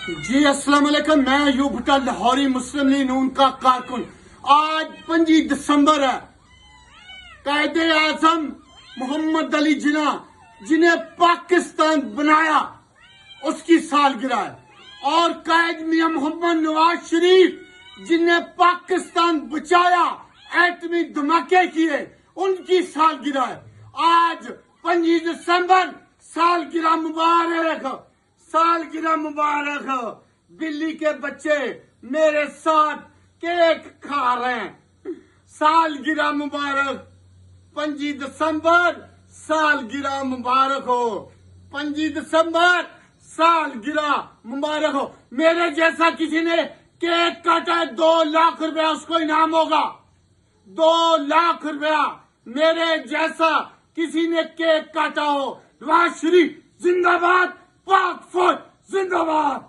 جی السلام علیکم، میں ایوب بھٹا لاہوری مسلم لیگ نون کا کارکن۔ آج 5 دسمبر ہے۔ قائد اعظم محمد علی جناح جنہیں پاکستان بنایا اس کی سالگرہ ہے، اور قائد میاں محمد نواز شریف جنہیں پاکستان بچایا، ایٹمی دھماکے کیے، ان کی سالگرہ ہے۔ آج 5 دسمبر، سالگرہ مبارک، سالگرہ مبارک۔ بلی کے بچے میرے ساتھ کیک کھا رہے ہیں۔ سالگرہ مبارک، 5 دسمبر، سالگرہ مبارک ہو۔ 5 دسمبر، سالگرہ مبارک ہو۔ میرے جیسا کسی نے کیک کاٹا ہے، 2 لاکھ روپیہ اس کو انعام ہوگا۔ 2 لاکھ روپیہ میرے جیسا کسی نے کیک کاٹا ہو۔ نواز شریف زندہ باد، پاک فوج زندہ باد۔